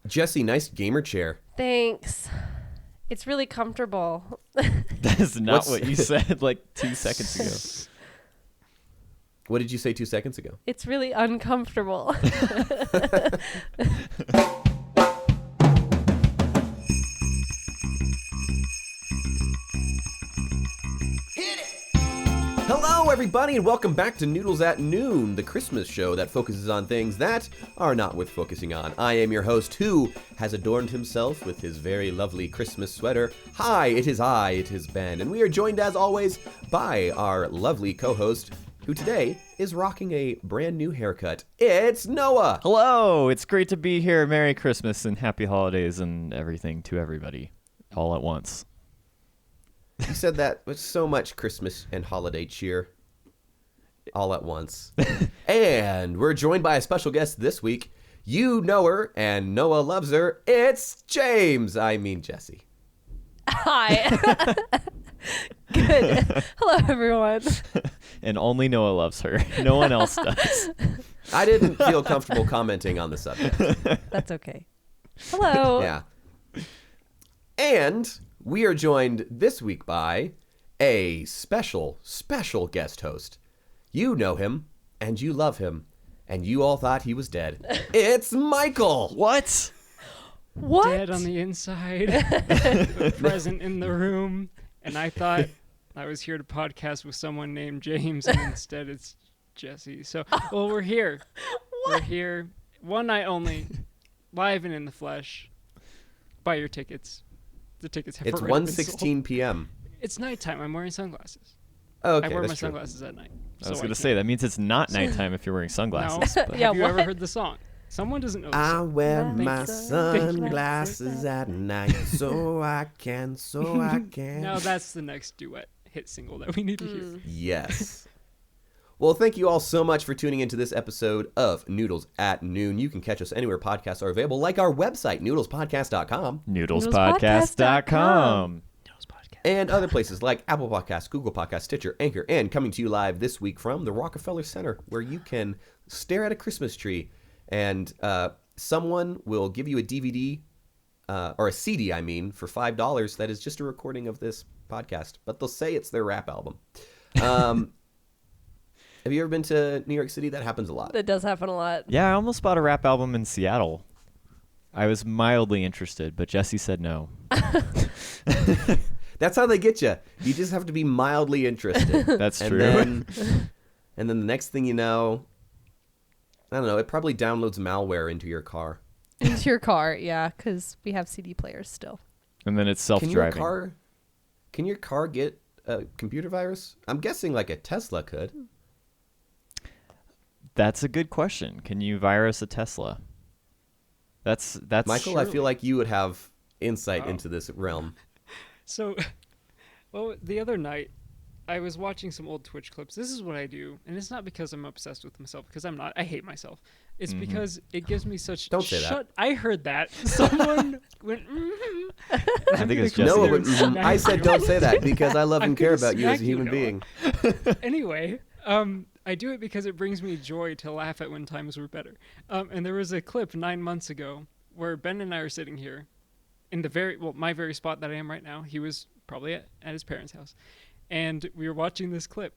Jessy, nice gamer chair. Thanks. It's really comfortable. That is not what you said like 2 seconds ago. What did you say 2 seconds ago? It's really uncomfortable. Hello, everybody, and welcome back to Noodles at Noon, the Christmas show that focuses on things that are not worth focusing on. I am your host, who has adorned himself with his very lovely Christmas sweater. Hi, it is Ben, and we are joined, as always, by our lovely co-host, who today is rocking a brand new haircut. It's Noah! Hello, it's great to be here. Merry Christmas and happy holidays and everything to everybody, all at once. You said that with so much Christmas and holiday cheer all at once. And we're joined by a special guest this week. You know her, and Noah loves her. It's Jessy. Hi. Good. Hello, everyone. And only Noah loves her. No one else does. I didn't feel comfortable commenting on the subject. That's okay. Hello. Yeah. And we are joined this week by a special guest host. You know him, and you love him, and you all thought he was dead. It's Michael! What? What? Dead on the inside, but present in the room, and I thought I was here to podcast with someone named James, and instead it's Jessy. So, well, we're here. What? We're here. One night only, live and in the flesh. Buy your tickets. The tickets have It's already been sold. 1:16 p.m. It's nighttime. I'm wearing sunglasses. Oh, okay, I wear my that's true. sunglasses at night. I was so going to say, that means it's not nighttime if you're wearing No, sunglasses. but But Yeah, have you what? ever heard the song? Someone doesn't know the I song. wear That my makes sense. sunglasses at night so I can. Now that's the next duet hit single that we need to hear. Yes. Well, thank you all so much for tuning into this episode of Noodles at Noon. You can catch us anywhere podcasts are available, like our website, noodlespodcast.com, Noodlespodcast.com. and other places like Apple Podcasts, Google Podcasts, Stitcher, Anchor, and coming to you live this week from the Rockefeller Center, where you can stare at a Christmas tree and someone will give you a DVD, or a CD, for $5 that is just a recording of this podcast, but they'll say it's their rap album. Have you ever been to New York City? That happens a lot. That does happen a lot. Yeah, I almost bought a rap album in Seattle. I was mildly interested, but Jessy said no. That's how they get you. You just have to be mildly interested. That's and true. Then, and then the next thing you know, I don't know, it probably downloads malware into your car. Into your car, yeah, because we have CD players still. And then it's self-driving. Can your car get a computer virus? I'm guessing like a Tesla could. That's a good question. Can you virus a Tesla? That's Michael, I feel like you would have insight into this realm. So, well, the other night, I was watching some old Twitch clips. This is what I do, and it's not because I'm obsessed with myself, because I'm not. I hate myself. It's because it gives me such... Don't say that. I heard that. Someone went... I think it's Jessy. No, Jessy. but I said don't say that because I love and care about you as a human being. Anyway, I do it because it brings me joy to laugh at when times were better. And there was a clip 9 months ago where Ben and I are sitting here in the my very spot that I am right now. He was probably at his parents' house. And we were watching this clip.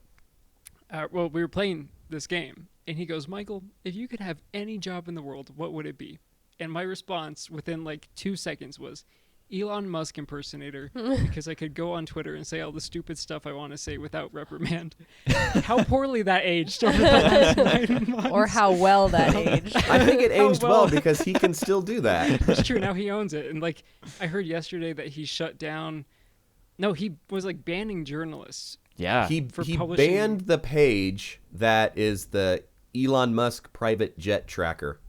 We were playing this game. And he goes, Michael, if you could have any job in the world, what would it be? And my response within like 2 seconds was, Elon Musk impersonator, because I could go on Twitter and say all the stupid stuff I want to say without reprimand. How poorly that aged over the last 9 months. Or how well that aged. I think it aged well. well because he can still do that. It's true. Now he owns it. And like, I heard yesterday that he shut down. No, he was like banning journalists. Yeah. He publishing- banned the page that is the Elon Musk private jet tracker.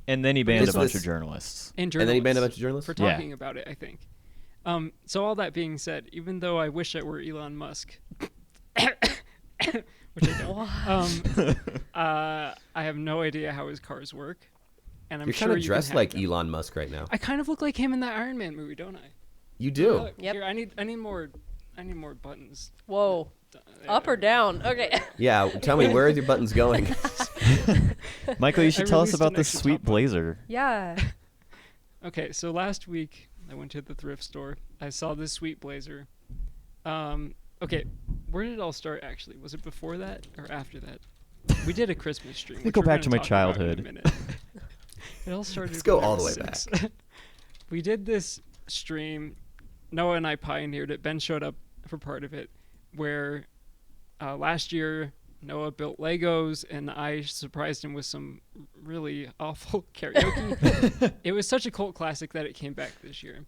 And then he banned This a bunch was- of journists. And And then he banned a bunch journalists of journalists? for talking about it, I think. So all that being said, even though I wish I were Elon Musk, which I don't, I have no idea how his cars work. And I'm You're sure kind of you dressed can like hack them. Elon Musk right now. I kind of look like him in that Iron Man movie, don't I? You do. Yep. Here, I need more buttons. Whoa. Up or down? Okay. Yeah, tell me, where are your buttons going? Michael, you should I tell us released about an this extra sweet top button. blazer. Yeah. Okay, so last week I went to the thrift store. I saw this sweet blazer. Okay, where did it all start actually? Was it before that or after that? We did a Christmas stream. Let me go back to my childhood. It all started. Let's go all the way 6. back. We did this stream. Noah and I pioneered it. Ben showed up for part of it, where last year Noah built Legos and I surprised him with some really awful karaoke. It was such a cult classic that it came back this year.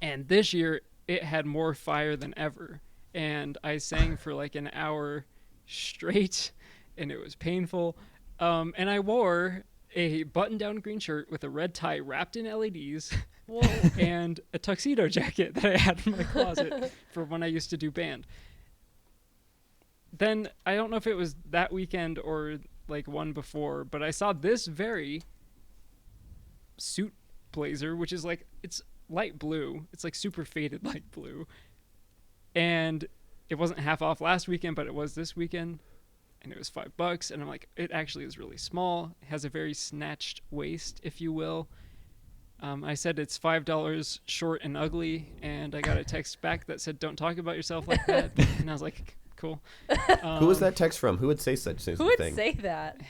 And this year it had more fire than ever. And I sang for like an hour straight and it was painful. And I wore a button-down green shirt with a red tie wrapped in LEDs. Whoa. And a tuxedo jacket that I had in my closet for when I used to do band. Then I don't know if it was that weekend or like one before, but I saw this very suit blazer, which is like, it's light blue. It's like super faded light blue. And it wasn't half off last weekend, but it was this weekend. And it was $5. And I'm like, it actually is really small. It has a very snatched waist, if you will. I said it's $5 short and ugly. And I got a text back that said, don't talk about yourself like that. And I was like, cool. Who was that text from? Who would say such things? Who would say that?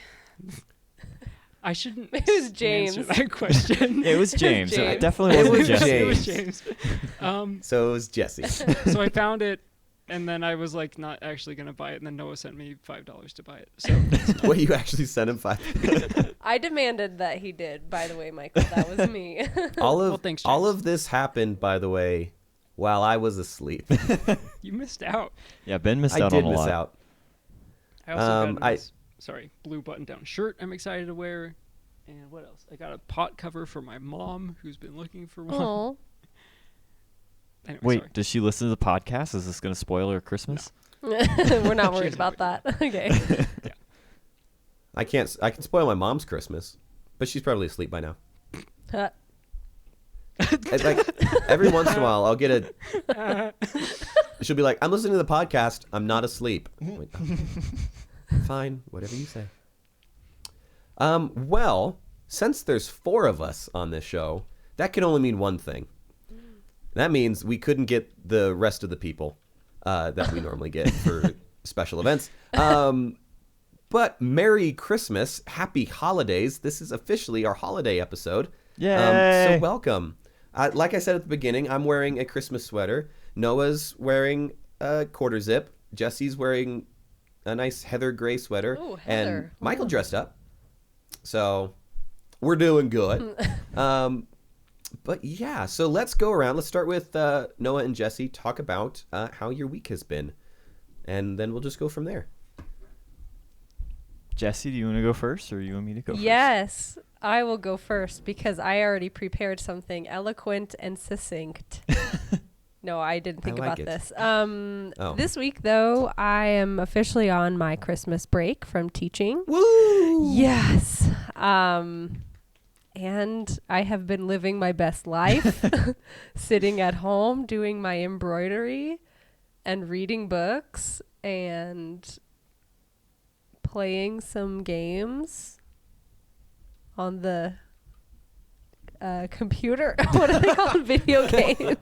I shouldn't It was James. answer that question. It was James. James. It definitely It wasn't was Jesse. It was James. James. So it was Jesse. So I found it, and then I was like not actually going to buy it, and then Noah sent me $5 to buy it. So What, you actually sent him $5? I demanded that he did, by the way, Michael. That was me. All thanks, all James. of this happened, by the way, while I was asleep. You missed out. Yeah, Ben missed I out did on a miss lot. out. I also got a I- nice, blue button-down shirt I'm excited to wear. And what else? I got a pot cover for my mom, who's been looking for one. Oh. Anyway, Wait, sorry. does she listen to the podcast? Is this going to spoil her Christmas? We're not She worried doesn't about that. Okay. I can spoil my mom's Christmas, but she's probably asleep by now. It's like every once in a while I'll get she'll be like, I'm listening to the podcast, I'm not asleep. I'm like, "Oh, fine, whatever you say. Well, since there's 4 of us on this show, that can only mean one thing. That means we couldn't get the rest of the people that we normally get for special events. But Merry Christmas, Happy Holidays. This is officially our holiday episode. Yay! So welcome. Like I said at the beginning, I'm wearing a Christmas sweater. Noah's wearing a quarter zip. Jesse's wearing a nice heather gray sweater. Ooh, and heather. Michael dressed up. So we're doing good. But yeah, so let's go around. Let's start with Noah and Jessy. Talk about how your week has been. And then we'll just go from there. Jesse, do you want to go first, or you want me to go first? Yes, I will go first because I already prepared something eloquent and succinct. No, I didn't think I like about it. this. Oh. This week, though, I am officially on my Christmas break from teaching. Woo! Yes. And I have been living my best life, sitting at home, doing my embroidery and reading books and playing some games on the computer. What are they called? Video games.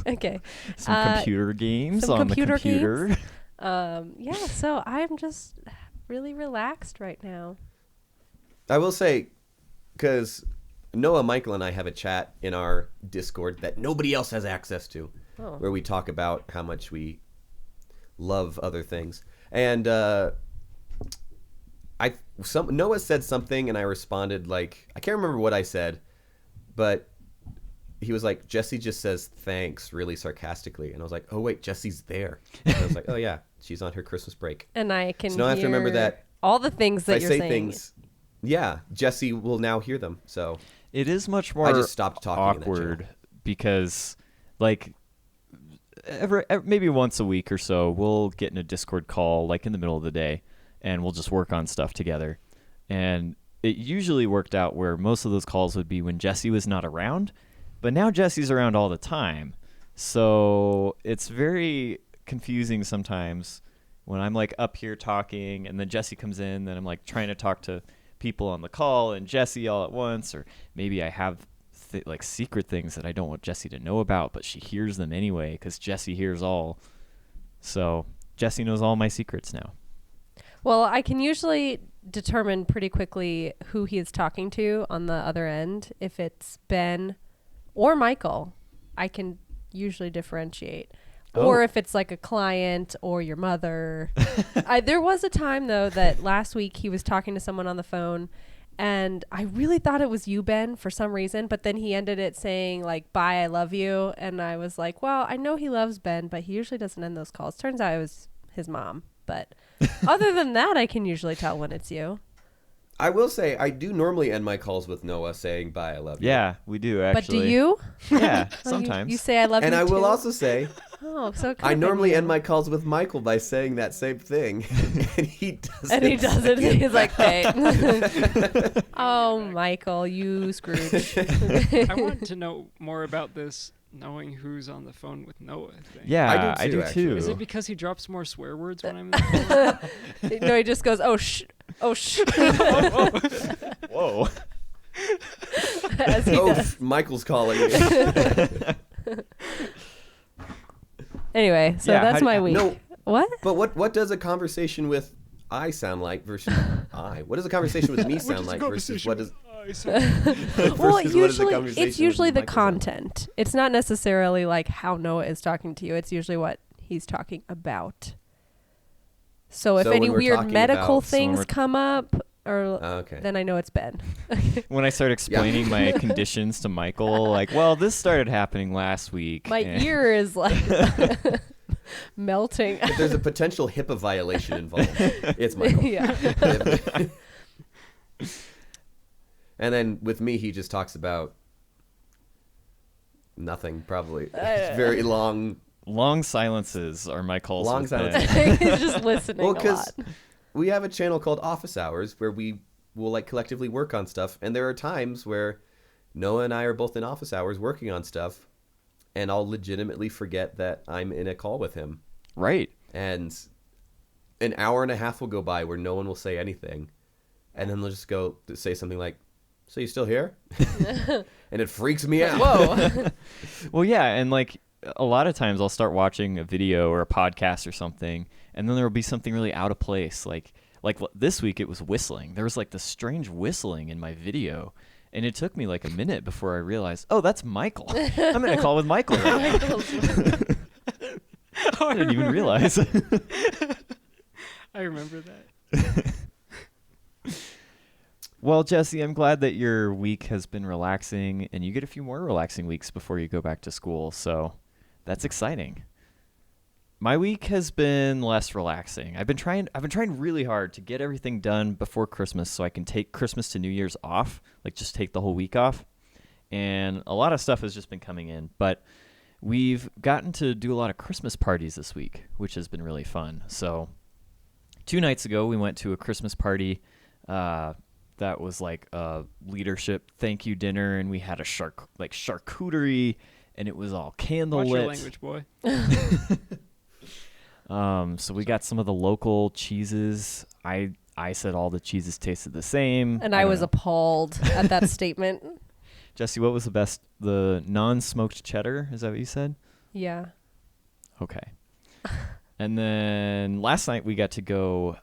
Okay. Some computer games some on computer the computer. Yeah, so I'm just really relaxed right now. I will say, because Noah, Michael, and I have a chat in our Discord that nobody else has access to, where we talk about how much we love other things. And Noah said something, and I responded like, I can't remember what I said, but he was like, Jessy just says thanks really sarcastically. And I was like, oh, wait, Jessy's there. And I was like, oh, yeah, she's on her Christmas break. And I can So now I have to remember hear that all the things If that I you're say saying. things, yeah, Jessy will now hear them. So It is much more I just stopped talking in that awkward channel. because, like, maybe once a week or so, we'll get in a Discord call, like in the middle of the day, and we'll just work on stuff together. And it usually worked out where most of those calls would be when Jessy was not around, but now Jessy's around all the time. So it's very confusing sometimes when I'm like up here talking and then Jessy comes in, then I'm like trying to talk to people on the call and Jessy all at once, or maybe I have like secret things that I don't want Jessy to know about, but she hears them anyway because Jessy hears all. So Jessy knows all my secrets now. Well, I can usually determine pretty quickly who he is talking to on the other end. If it's Ben or Michael, I can usually differentiate. Or if it's like a client or your mother. There was a time, though, that last week he was talking to someone on the phone, and I really thought it was you, Ben, for some reason. But then he ended it saying, like, bye, I love you. And I was like, well, I know he loves Ben, but he usually doesn't end those calls. Turns out it was his mom. But other than that, I can usually tell when it's you. I will say, I do normally end my calls with Noah saying, bye, I love you. Yeah, we do, actually. But do you? Yeah, Oh, sometimes. you say I love And you I will too? also say, Oh, so it I could've been normally you. end my calls with Michael by saying that same thing. And he doesn't. And he doesn't. say it. He's like, hey. Oh, Michael, you Scrooge. I want to know more about this knowing who's on the phone with Noah thing. Yeah, I do too, actually. Is it because he drops more swear words when I'm in the phone? No, he just goes, oh, shh. Oh, shh. Whoa. As he does. Michael's calling you. Anyway, so Yeah, that's my week. No, What? but what does a conversation with I sound like versus I? What does a conversation with me sound like versus what does... Well, what is the usually conversation it's usually with the Michael sound like? content. It's not necessarily like how Noah is talking to you. It's usually what he's talking about. So if So when any we're weird talking medical about- so when things we're- come up, or Okay. then I know it's Ben. When I start explaining my conditions to Michael, like, well, this started happening last week. My and- ear is like melting. If there's a potential HIPAA violation involved, it's Michael. Yeah. And then with me, he just talks about nothing, probably. It's very long. Long silences are my calls. Long with Ben. silences. He's just listening Well, a because lot. we have a channel called Office Hours where we will like collectively work on stuff. And there are times where Noah and I are both in office hours working on stuff. And I'll legitimately forget that I'm in a call with him. Right. And an hour and a half will go by where no one will say anything. And then they'll just go to say something like, so you still here? And it freaks me out. Whoa. Well, yeah, and like a lot of times I'll start watching a video or a podcast or something, and then there will be something really out of place. Like this week it was whistling. There was like this strange whistling in my video, and it took me like a minute before I realized, oh, that's Michael. I'm in a call with Michael right now. I didn't even realize. I remember that. Well, Jessy, I'm glad that your week has been relaxing, and you get a few more relaxing weeks before you go back to school, so that's exciting. My week has been less relaxing. I've been trying really hard to get everything done before Christmas so I can take Christmas to New Year's off, like just take the whole week off. And a lot of stuff has just been coming in, but we've gotten to do a lot of Christmas parties this week, which has been really fun. So 2 nights ago, we went to a Christmas party that was like a leadership thank you dinner, and we had a charcuterie, and it was all candlelit. Watch your language, boy. So we got some of the local cheeses. I said all the cheeses tasted the same. And I don't was know. appalled at that statement. Jessy, what was the best? The non-smoked cheddar? Is that what you said? Yeah. Okay. And then last night we got to go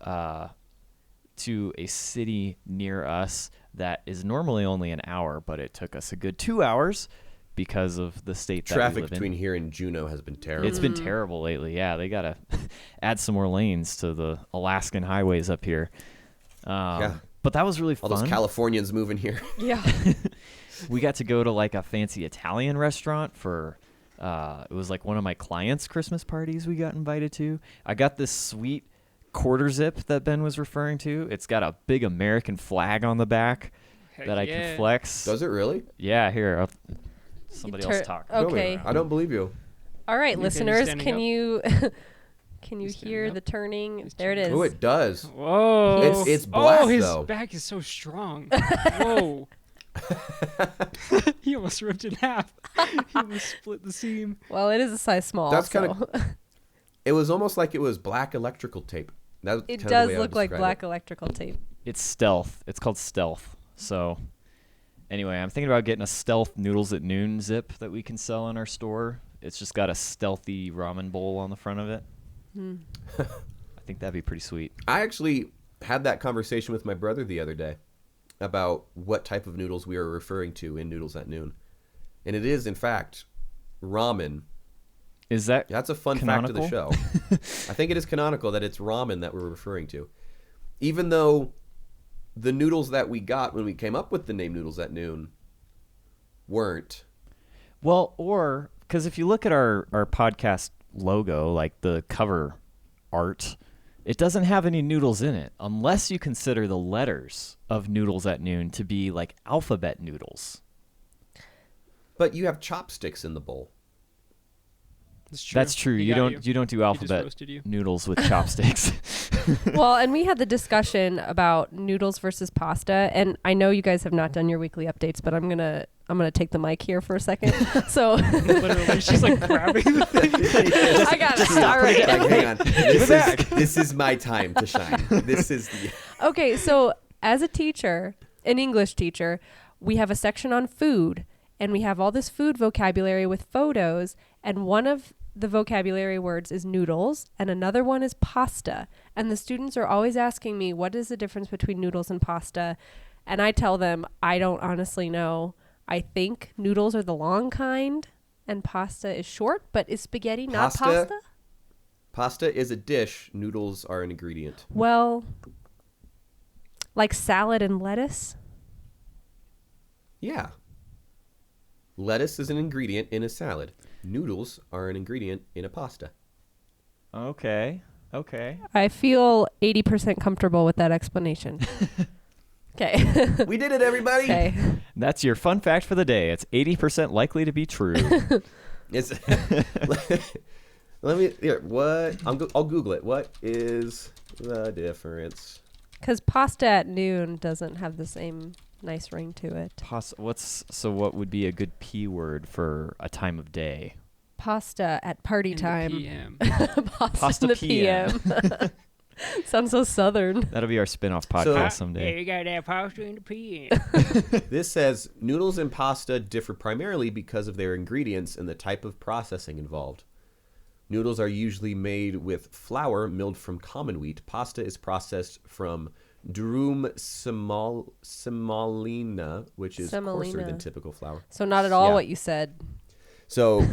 to a city near us that is normally only an hour, but it took us a good 2 hours because of the state that we Traffic live between in. here and Juneau has been terrible. It's been terrible lately. Yeah, they got to add some more lanes to the Alaskan highways up here. Yeah. But that was really All fun. those Californians moving here. Yeah. We got to go to like a fancy Italian restaurant for it was like one of my clients' Christmas parties we got invited to. I got this sweet quarter zip that Ben was referring to. It's got a big American flag on the back Heck that I yeah. can flex. Does it really? Yeah, here. Somebody else talk. Show me. Okay. I don't believe you. All right, Can you listeners, standing can up? you can you He's standing hear up. the turning? He's There it is. Oh, it does. Whoa. It's black, oh, his though. back is so strong. Whoa. He almost ripped it in half. He almost split the seam. Well, it is a size small. That's so. kinda- It was almost like it was black electrical tape. That It kinda the does way I would look like describe black it. electrical tape. It's stealth. It's called stealth. So, Anyway, I'm thinking about getting a stealth Noodles at Noon zip that we can sell in our store. It's just got a stealthy ramen bowl on the front of it. I think that'd be pretty sweet. I actually had that conversation with my brother the other day about what type of noodles we are referring to in Noodles at Noon. And it is, in fact, ramen. Is that That's a fun canonical? fact of the show. I think it is canonical that it's ramen that we're referring to. Even though the noodles that we got when we came up with the name Noodles at Noon weren't. Well, or because if you look at our podcast logo, like the cover art, it doesn't have any noodles in it unless you consider the letters of Noodles at Noon to be like alphabet noodles. But you have chopsticks in the bowl. That's true. He You got don't you don't do alphabet roasted you. noodles with chopsticks. Well, and we had the discussion about noodles versus pasta, and I know you guys have not done your weekly updates, but I'm gonna take the mic here for a second. So Literally, she's like grabbing the thing. I got it. All right. Like, hang on. This is my time to shine. This is the... Okay, so as a teacher, an English teacher, we have a section on food, and we have all this food vocabulary with photos, and one of the vocabulary words is noodles, and another one is pasta. And the students are always asking me, what is the difference between noodles and pasta? And I tell them, I don't honestly know. I think noodles are the long kind, and pasta is short, but is spaghetti not pasta? Pasta is a dish. Noodles are an ingredient. Well, like salad and lettuce? Yeah. Lettuce is an ingredient in a salad. Noodles are an ingredient in a pasta. Okay. I feel 80% comfortable with that explanation. Okay. We did it, everybody. Okay. That's your fun fact for the day. It's 80% likely to be true. It's let me here. What? I'll Google it. What is the difference? Because pasta at noon doesn't have the same nice ring to it. What would be a good P word for a time of day? Pasta at party In the time. PM. Pasta in the PM. Sounds so southern. That'll be our spin-off podcast So- someday. you got that pasta in the PM. This says noodles and pasta differ primarily because of their ingredients and the type of processing involved. Noodles are usually made with flour milled from common wheat. Pasta is processed from durum semolina, which is coarser Semolina. than typical flour. So not at all Yeah. what you said. So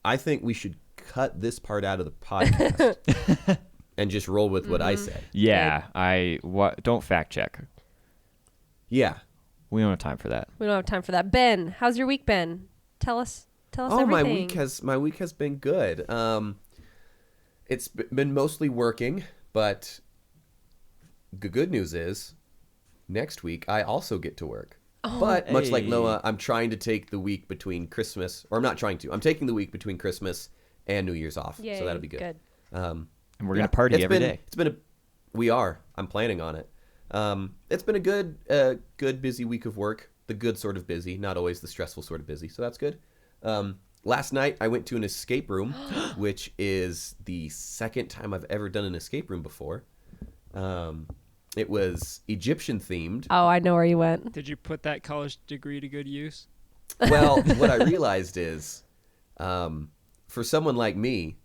I think we should cut this part out of the podcast and just roll with what I say. Yeah, don't fact check. Yeah. We don't have time for that. We don't have time for that. Ben, how's your week been? Tell us Oh, everything. my week has been good. It's been mostly working, but the good news is next week I also get to work. But much like Hey. Noah, I'm trying to take the week between Christmas, or I'm not trying to. I'm taking the week between Christmas and New Year's off, Yay, so that'll be good. And we're going to party every day. We are. I'm planning on it. It's been a good busy week of work. The good sort of busy, not always the stressful sort of busy. So that's good. Last night I went to an escape room, which is the second time I've ever done an escape room before. It was Egyptian themed. Oh, I know where you went. Did you put that college degree to good use? Well, what I realized is, for someone like me,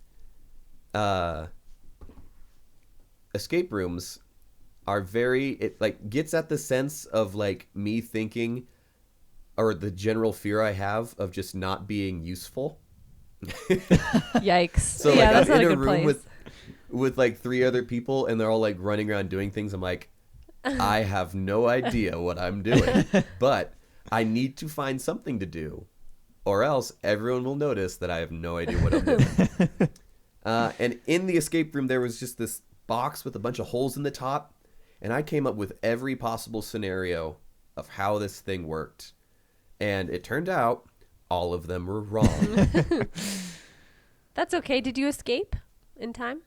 escape rooms are it like gets at the sense of like me thinking, or the general fear I have of just not being useful. Yikes. So yeah, like that's I'm not in a a good room place. with like three other people and they're all like running around doing things. I'm like, I have no idea what I'm doing, but I need to find something to do, or else everyone will notice that I have no idea what I'm doing. And in the escape room, there was just this box with a bunch of holes in the top, and I came up with every possible scenario of how this thing worked. And it turned out all of them were wrong. That's okay. Did you escape in time?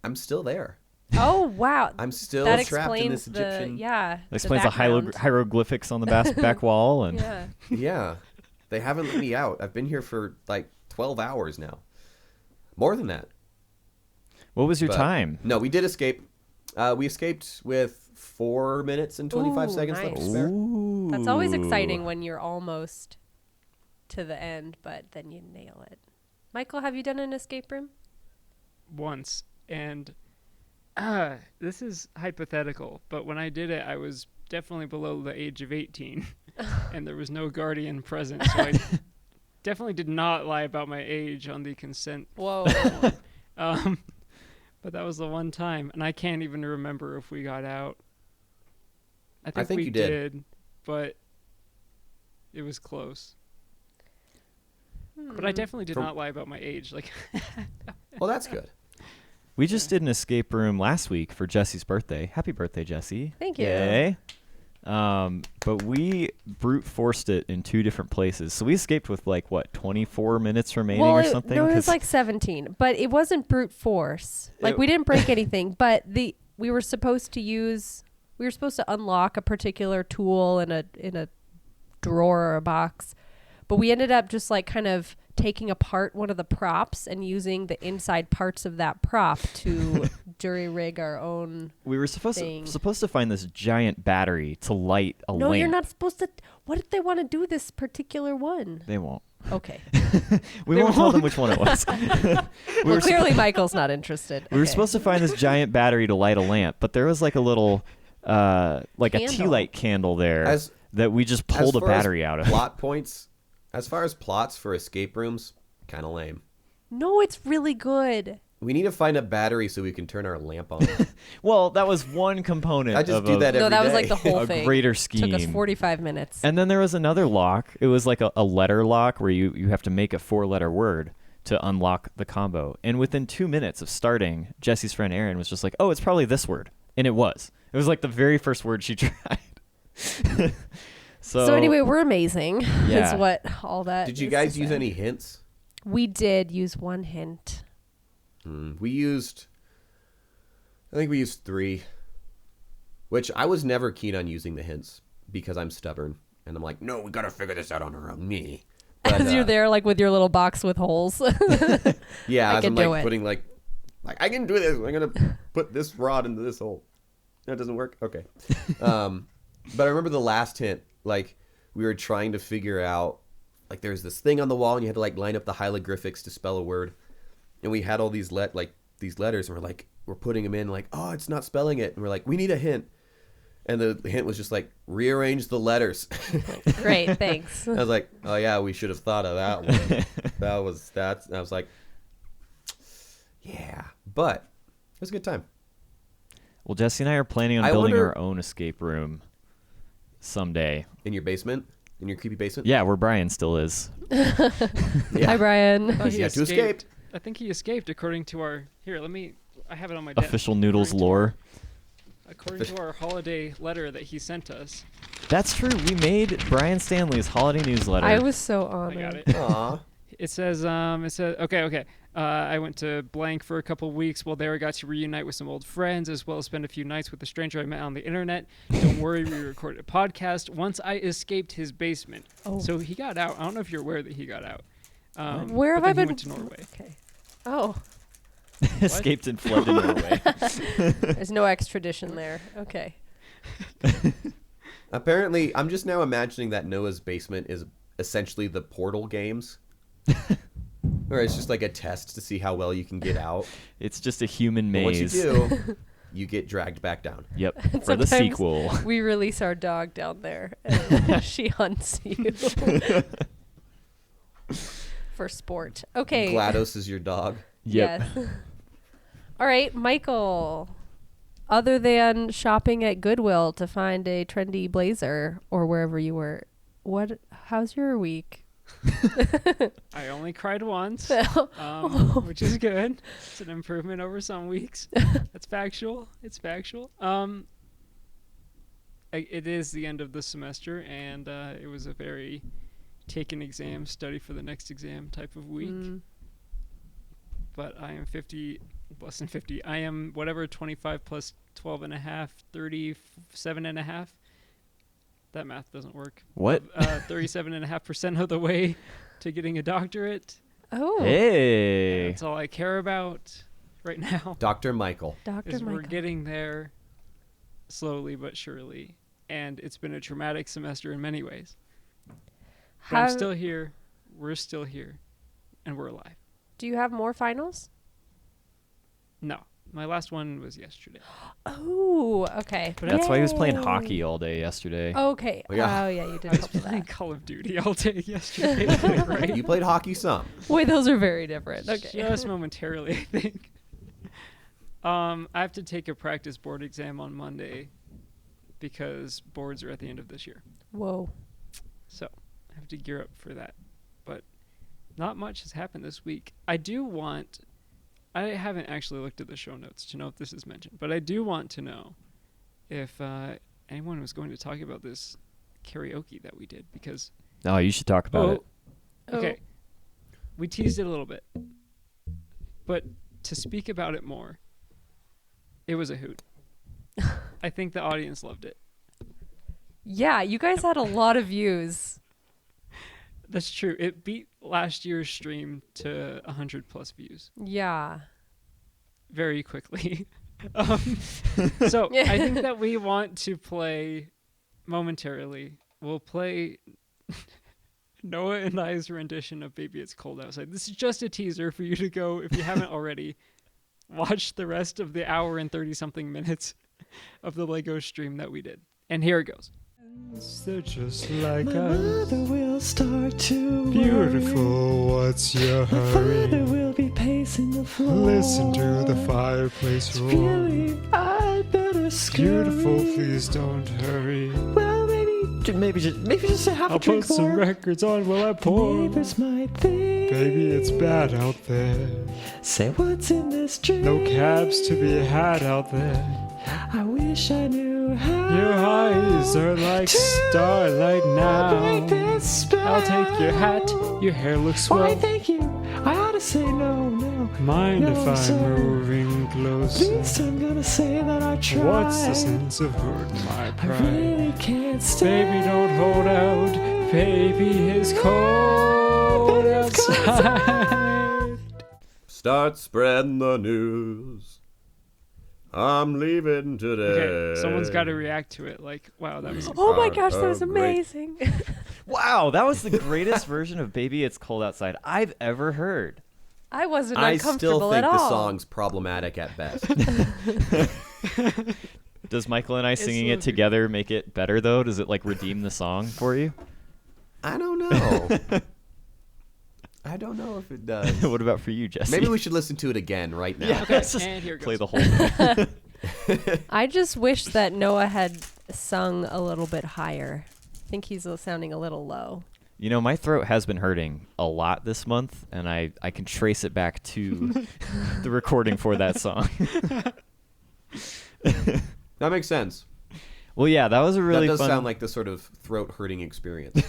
I'm still there. Oh, wow. I'm still that trapped in explains this Egyptian. That explains the background. hieroglyphics on the back wall. And Yeah. Yeah. They haven't let me out. I've been here for like 12 hours now. More than that. What was your But- time? No, we did escape. We escaped with 4 minutes and 25 Ooh, seconds left to nice. spare. Ooh. That's always exciting when you're almost to the end, but then you nail it. Michael, have you done an escape room? Once, and this is hypothetical, but when I did it, I was definitely below the age of 18, and there was no guardian present, so I definitely did not lie about my age on the consent. Whoa. But that was the one time, and I can't even remember if we got out. I think we you did, but it was close. But I definitely did not lie about my age. Like, Well, that's good. We just did an escape room last week for Jesse's birthday. Happy birthday, Jessy. Thank you. Yay. But we brute forced it in 2 different places. So we escaped with 24 minutes remaining or something? No, it was like 17, but it wasn't brute force. We didn't break anything, but we were supposed to unlock a particular tool in a drawer or a box, but we ended up just kind of taking apart one of the props and using the inside parts of that prop to jury rig our own. We were supposed to find this giant battery to light a lamp. No, you're not supposed to. What if they want to do this particular one? They won't. Okay. We won't tell them which one it was. Well, clearly Michael's not interested. We were supposed to find this giant battery to light a lamp, but there was a little a tea light candle there that we just pulled a battery out of. Plot points. As far as plots for escape rooms, kind of lame. No, it's really good. We need to find a battery so we can turn our lamp on. Well, that was one component. I just do that every day. No, that was the whole thing. A greater scheme. Took us 45 minutes. And then there was another lock. It was like a letter lock where you have to make a 4-letter word to unlock the combo. And within 2 minutes of starting, Jesse's friend Erin was just like, oh, it's probably this word. And it was. It was the very first word she tried. So anyway, we're amazing. Yeah. Is what all that. Did you guys use any hints? We did use one hint. I think we used 3, which I was never keen on using the hints because I'm stubborn and I'm like, no, we gotta figure this out on our own. Me. But, As you're there, with your little box with holes. Yeah, as I'm it. putting I can do this. I'm gonna put this rod into this hole. That doesn't work. Okay. But I remember the last hint. We were trying to figure out, there's this thing on the wall and you had to line up the hieroglyphics to spell a word. And we had all these these letters and we're putting them in oh, it's not spelling it. And we're we need a hint. And the hint was just rearrange the letters. Great, thanks. I was like, oh yeah, we should have thought of that one. And I was like, yeah, but it was a good time. Well, Jesse and I are planning on building our own escape room someday. In your basement? In your creepy basement? Yeah, where Bryan still is. Yeah. Hi, Bryan. Oh, He's yet to escape. I think he escaped according to our... Here, I have it on my desk. Official Noodles lore. According to our holiday letter that he sent us. That's true. We made Bryan Stanley's holiday newsletter. I was so I honored. got it. Aww. It says, okay. I went to blank for a couple of weeks. While there, I got to reunite with some old friends, as well as spend a few nights with a stranger I met on the internet. Don't worry, we recorded a podcast once I escaped his basement. Oh. So he got out. I don't know if you're aware that he got out. Where have I been? He went to Norway. Okay. Oh. Escaped and fled to Norway. There's no extradition there. Okay. Apparently, I'm just now imagining that Noah's basement is essentially the Portal games. Where it's just a test to see how well you can get out. It's just a human But maze. once you do, you get dragged back down. Yep, for the Sometimes sequel. We release our dog down there, and she hunts you. For sport. Okay. GLaDOS is your dog. Yep. Yes. All right, Michael. Other than shopping at Goodwill to find a trendy blazer or wherever you were, how's your week? I only cried once, Oh. which is good. It's an improvement over some weeks. That's factual. It's factual. It is the end of the semester, and it was a very take an exam, study for the next exam type of week. But I am 50, less than 50. I am 25 plus 12 and a half, 37 and a half. That math doesn't work. What? 37.5% of the way to getting a doctorate. Oh. Hey. That's all I care about right now. Dr. Michael. Dr. Is Michael. we're getting there slowly but surely. and it's been a traumatic semester in many ways. But I'm still here. We're still here, and we're alive. Do you have more finals? No, my last one was yesterday. Oh, okay. That's why he was playing Yay. hockey all day yesterday. Okay. Oh, yeah. Oh, yeah, you did I was tell me playing that. Call of Duty all day yesterday, right? You played hockey some. Wait, those are very different. Okay. Just momentarily, I think. I have to take a practice board exam on Monday because boards are at the end of this year. Whoa. So I have to gear up for that. But not much has happened this week. I haven't actually looked at the show notes to know if this is mentioned, but I do want to know if anyone was going to talk about this karaoke that we did, because No, you should talk about it. okay, we teased it a little bit, but to speak about it more, it was a hoot. I think the audience loved it. Yeah, you guys had a lot of views. That's true. It beat last year's stream to 100+ views Yeah. very quickly. So I think that we want to play momentarily. We'll play Noah and I's rendition of Baby It's Cold Outside. This is just a teaser for you to go, if you haven't already, watch the rest of the hour and 30-something minutes of the Lego stream that we did. And here it goes. They're just like My us. mother will start to Beautiful, what's your worry. My father hurry? will be pacing the floor. Listen to the fireplace roar. Really, I better scurry. Beautiful, please don't hurry. Well, maybe just a half I'll a drink put some more. records on while I The pour. neighbors might think. Baby, it's bad out there. Say what's in this drink. No cabs to be had out there. I wish I knew how. Your eyes are like to starlight break now. this spell. I'll take your hat, your hair looks Why, swell. thank you. I ought to say no. Mind No, if I'm sir. moving At closer? least I'm gonna say that I tried. What's the sense of hurting my I pride? really can't stay. Baby, don't hold out. Baby, it's cold outside. Start spreading the news. I'm leaving today. Okay, someone's got to react to it. Like, wow, that was... Oh my are gosh, that was a great- amazing. Wow, that was the greatest version of Baby It's Cold Outside I've ever heard. I wasn't I uncomfortable still think at all. the song's problematic at best. Does Michael and I singing so it together make it better, though? Does it, like, redeem the song for you? I don't know. I don't know if it does. What about for you, Jesse? Maybe we should listen to it again right now. Yeah, Okay, let's just and here it play goes. the whole thing. I just wish that Noah had sung a little bit higher. I think he's sounding a little low. You know, my throat has been hurting a lot this month, and I can trace it back to the recording for that song. That makes sense. Well, yeah, that was a really that does fun... sound like the sort of throat hurting experience.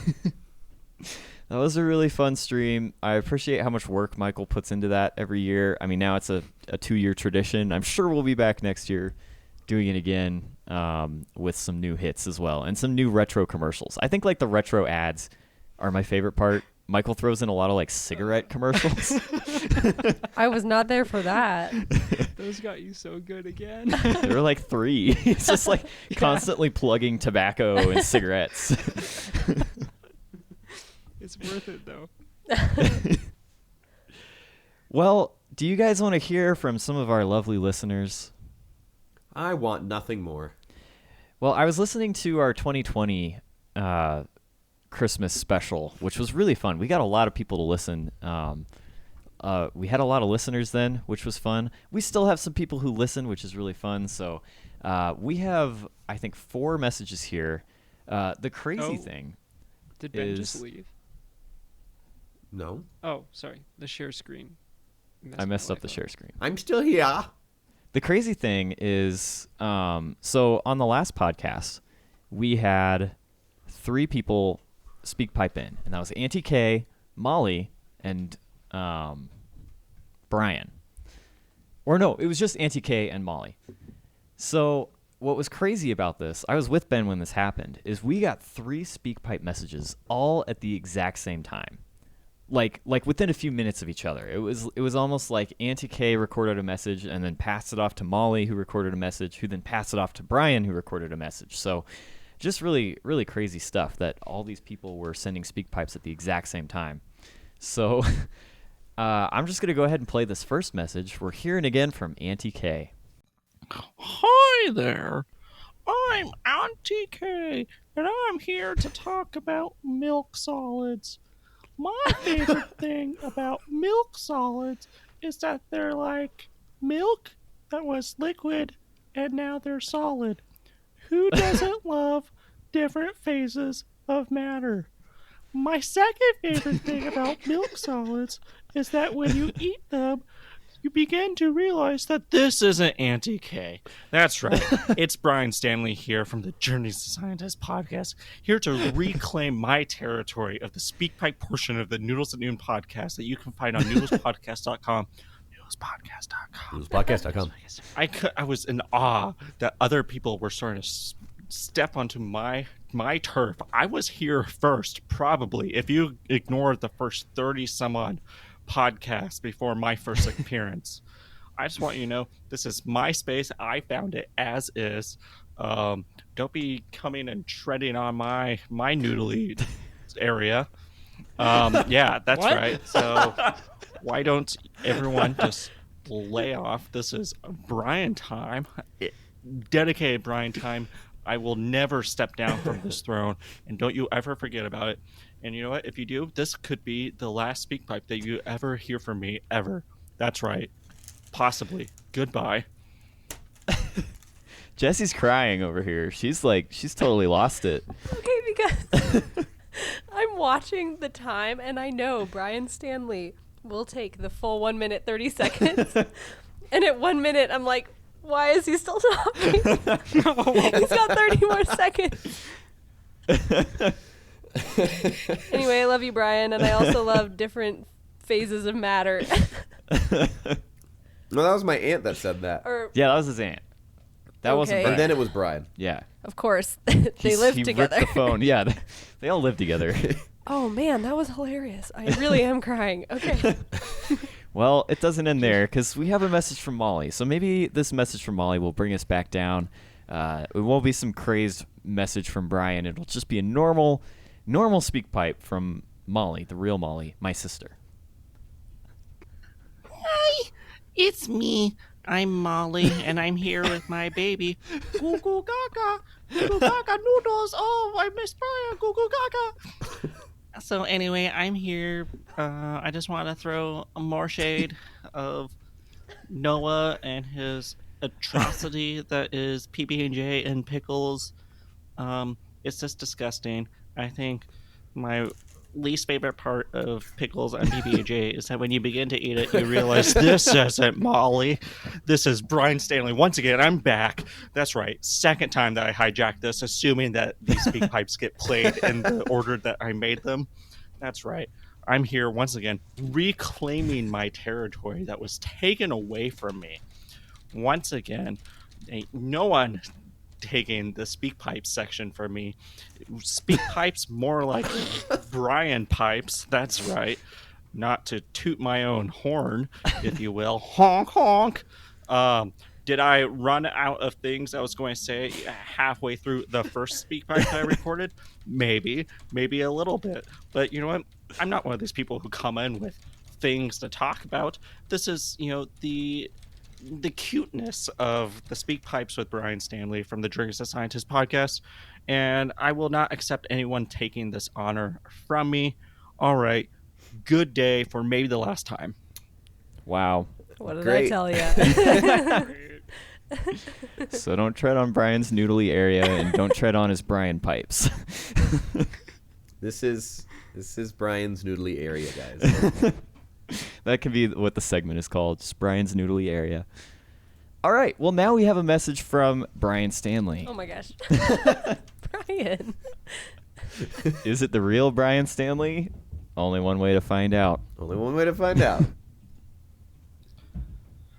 That was a really fun stream. I appreciate how much work Michael puts into that every year. I mean, now it's a 2-year tradition. I'm sure we'll be back next year doing it again with some new hits as well and some new retro commercials. I think like the retro ads are my favorite part. Michael throws in a lot of like cigarette commercials. I was not there for that. Those got you so good again. There were like 3. It's just like constantly plugging tobacco and cigarettes. It's worth it, though. Well, do you guys want to hear from some of our lovely listeners? I want nothing more. Well, I was listening to our 2020 Christmas special, which was really fun. We got a lot of people to listen. We had a lot of listeners then, which was fun. We still have some people who listen, which is really fun. So we have, I think, 4 messages here. The crazy thing Did Ben is... just leave? No. Oh, sorry. The share screen. I messed up the share screen. I'm still here. The crazy thing is, so on the last podcast, we had 3 people speak pipe in, and that was Auntie K, Molly, and Brian. Or no, it was just Auntie K and Molly. So what was crazy about this, I was with Ben when this happened, is we got 3 speak pipe messages all at the exact same time. Like within a few minutes of each other. It was almost like Auntie K recorded a message and then passed it off to Molly, who recorded a message, who then passed it off to Brian, who recorded a message. So just really, really crazy stuff that all these people were sending speak pipes at the exact same time. So I'm just going to go ahead and play this first message. We're hearing again from Auntie K. Hi there. I'm Auntie K, and I'm here to talk about milk solids. My favorite thing about milk solids is that they're like milk that was liquid and now they're solid. Who doesn't love different phases of matter? My second favorite thing about milk solids is that when you eat them, you begin to realize that this isn't Auntie K. That's right. It's Bryan Stanley here from the Journeys to Scientist podcast, here to reclaim my territory of the speak pipe portion of the Noodles at Noon podcast that you can find on noodlespodcast.com. Noodlespodcast.com. Noodlespodcast.com. I was in awe that other people were starting to step onto my turf. I was here first, probably, if you ignore the first 30 some odd podcasts before my first appearance. I just want you to know this is my space. I found it as is. Don't be coming and treading on my noodly area. Yeah, that's What? right. So why don't everyone just lay off? This is Bryan time. Dedicated Bryan time. I will never step down from this throne, and don't you ever forget about it. And you know what? If you do, this could be the last speak pipe that you ever hear from me, ever. That's right. Possibly. Goodbye. Jessy's crying over here. She's totally lost it. Okay, because I'm watching the time, and I know Bryan Stanley will take the full 1 minute 30 seconds. And at 1 minute, I'm like, why is he still talking? He's got 30 more seconds. Anyway, I love you, Bryan, and I also love different phases of matter. No, that was my aunt that said that. Yeah, that was his aunt. That wasn't Okay. Bryan. And then it was Bryan. Yeah. Of course, they live he together. ripped the phone. Yeah, they all live together. Oh man, that was hilarious. I really am crying. Okay. Well, it doesn't end there because we have a message from Molly. So maybe this message from Molly will bring us back down. It won't be some crazed message from Bryan. It'll just be a normal speak pipe from Molly, the real Molly, my sister. Hi, it's me. I'm Molly, and I'm here with my baby. Goo goo gaga. Goo goo gaga noodles. Oh, I miss Bryan. Goo goo gaga. So anyway, I'm here. I just want to throw more shade of Noah and his atrocity that is PB&J and pickles. It's just disgusting. I think my least favorite part of pickles and PB&J is that when you begin to eat it, you realize this isn't Molly. This is Bryan Stanley. Once again, I'm back. That's right. Second time that I hijacked this, assuming that these speak pipes get played in the order that I made them. That's right. I'm here once again reclaiming my territory that was taken away from me. Once again, no one taking the speak pipes section from me. Speak pipes, more like Bryan pipes. That's right. Not to toot my own horn, if you will. Honk, honk. Did I run out of things I was going to say halfway through the first speak pipe I recorded? Maybe a little bit. But you know what? I'm not one of these people who come in with things to talk about. This is, the cuteness of the Speak Pipes with Bryan Stanley from the Journeys to Scientist podcast, and I will not accept anyone taking this honor from me. All right, good day for maybe the last time. Wow. What did Great. I tell you? So don't tread on Bryan's noodly area and don't tread on his Bryan pipes. This is Bryan's noodly area, guys. That could be what the segment is called, just Bryan's noodly area. All right, well, now we have a message from Bryan Stanley. Oh my gosh. Bryan. Is it the real Bryan Stanley? Only one way to find out. Only one way to find out.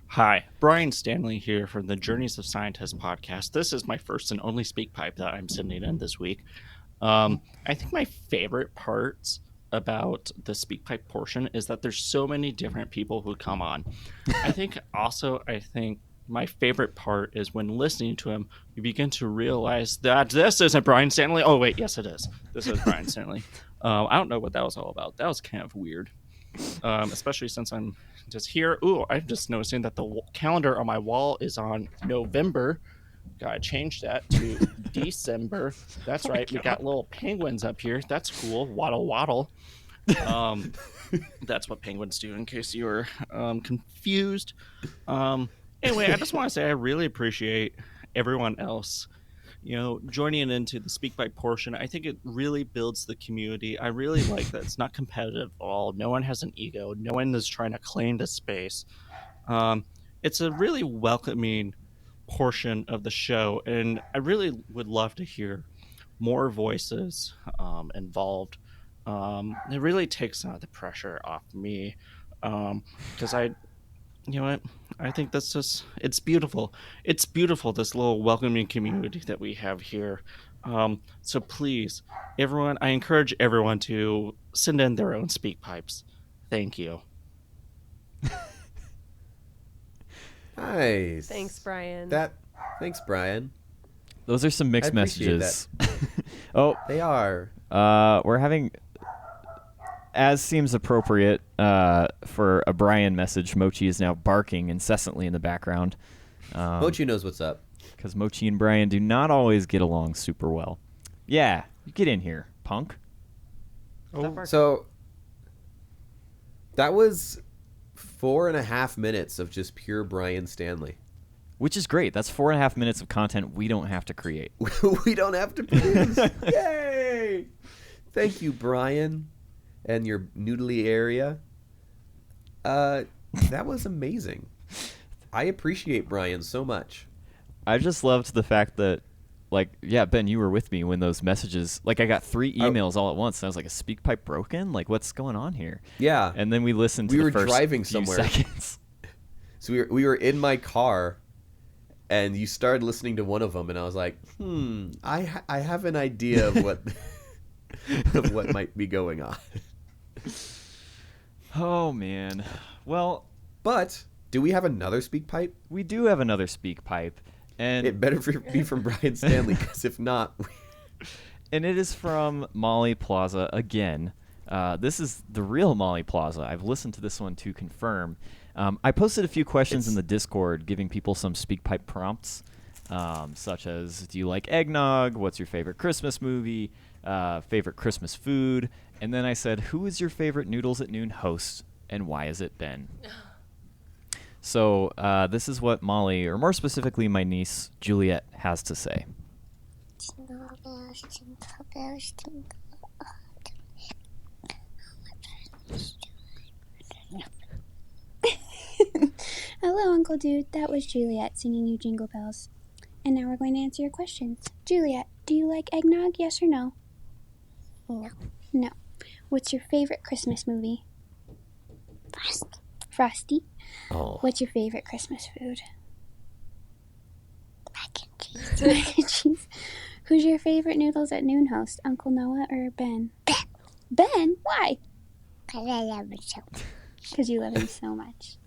Hi, Bryan Stanley here from the Journeys of Scientists podcast. This is my first and only speak pipe that I'm sending in this week. I think my favorite parts about the speak pipe portion is that there's so many different people who come on. I think my favorite part is when listening to him, you begin to realize that this isn't Bryan Stanley. Oh, wait, yes, it is. This is Bryan Stanley. I don't know what that was all about. That was kind of weird, especially since I'm just here. Ooh, I'm just noticing that the calendar on my wall is on November. Gotta change that to December. That's right. We got little penguins up here. That's cool. Waddle, waddle. That's what penguins do, in case you were confused. Anyway, I just want to say I really appreciate everyone else, joining into the Speak Pipe portion. I think it really builds the community. I really like that it's not competitive at all. No one has an ego. No one is trying to claim the space. It's a really welcoming portion of the show, and I really would love to hear more voices involved. It really takes some of the pressure off me, because I think that's just, it's beautiful. It's beautiful, this little welcoming community that we have here. So please, everyone, I encourage everyone to send in their own speak pipes. Thank you. Nice. Thanks, Bryan. Thanks, Bryan. Those are some mixed I appreciate messages. Oh, They are. we're having, as seems appropriate for a Bryan message, Mochi is now barking incessantly in the background. Mochi knows what's up. Because Mochi and Bryan do not always get along super well. Yeah, you get in here, punk. So that was 4.5 minutes of just pure Bryan Stanley. Which is great. That's 4.5 minutes of content we don't have to create. We don't have to produce. Yay! Thank you, Bryan, and your noodly area. That was amazing. I appreciate Bryan so much. I just loved the fact that, Ben, you were with me when those messages, I got 3 emails all at once. And I was like, is speak pipe broken? What's going on here? Yeah. And then we listened to We the were first driving few somewhere. seconds. So we were in my car, and you started listening to one of them, and I was like, I have an idea of what of what might be going on. Oh, man. Well, But do we have another speak pipe? we do have another speak pipe. And It better be from Bryan Stanley, because if not, And it is from Molly Plaza again. This is the real Molly Plaza. I've listened to this one to confirm. I posted a few questions in the Discord giving people some speak pipe prompts, such as, do you like eggnog? What's your favorite Christmas movie? Favorite Christmas food? And then I said, who is your favorite Noodles at Noon host, and why is it Ben? So this is what Molly, or more specifically my niece, Juliet, has to say. Jingle bells, jingle bells, jingle. Hello, Uncle Dude. That was Juliet singing you Jingle Bells. And now we're going to answer your questions. Juliet, do you like eggnog, yes or no? No. No. What's your favorite Christmas movie? Frosty. Frosty? oh, What's your favorite Christmas food? Mac and cheese. Mac and cheese. Who's your favorite Noodles at Noon host, Uncle Noah or Ben? Ben. Ben? Why? Because I love him so much. Because you love him so much.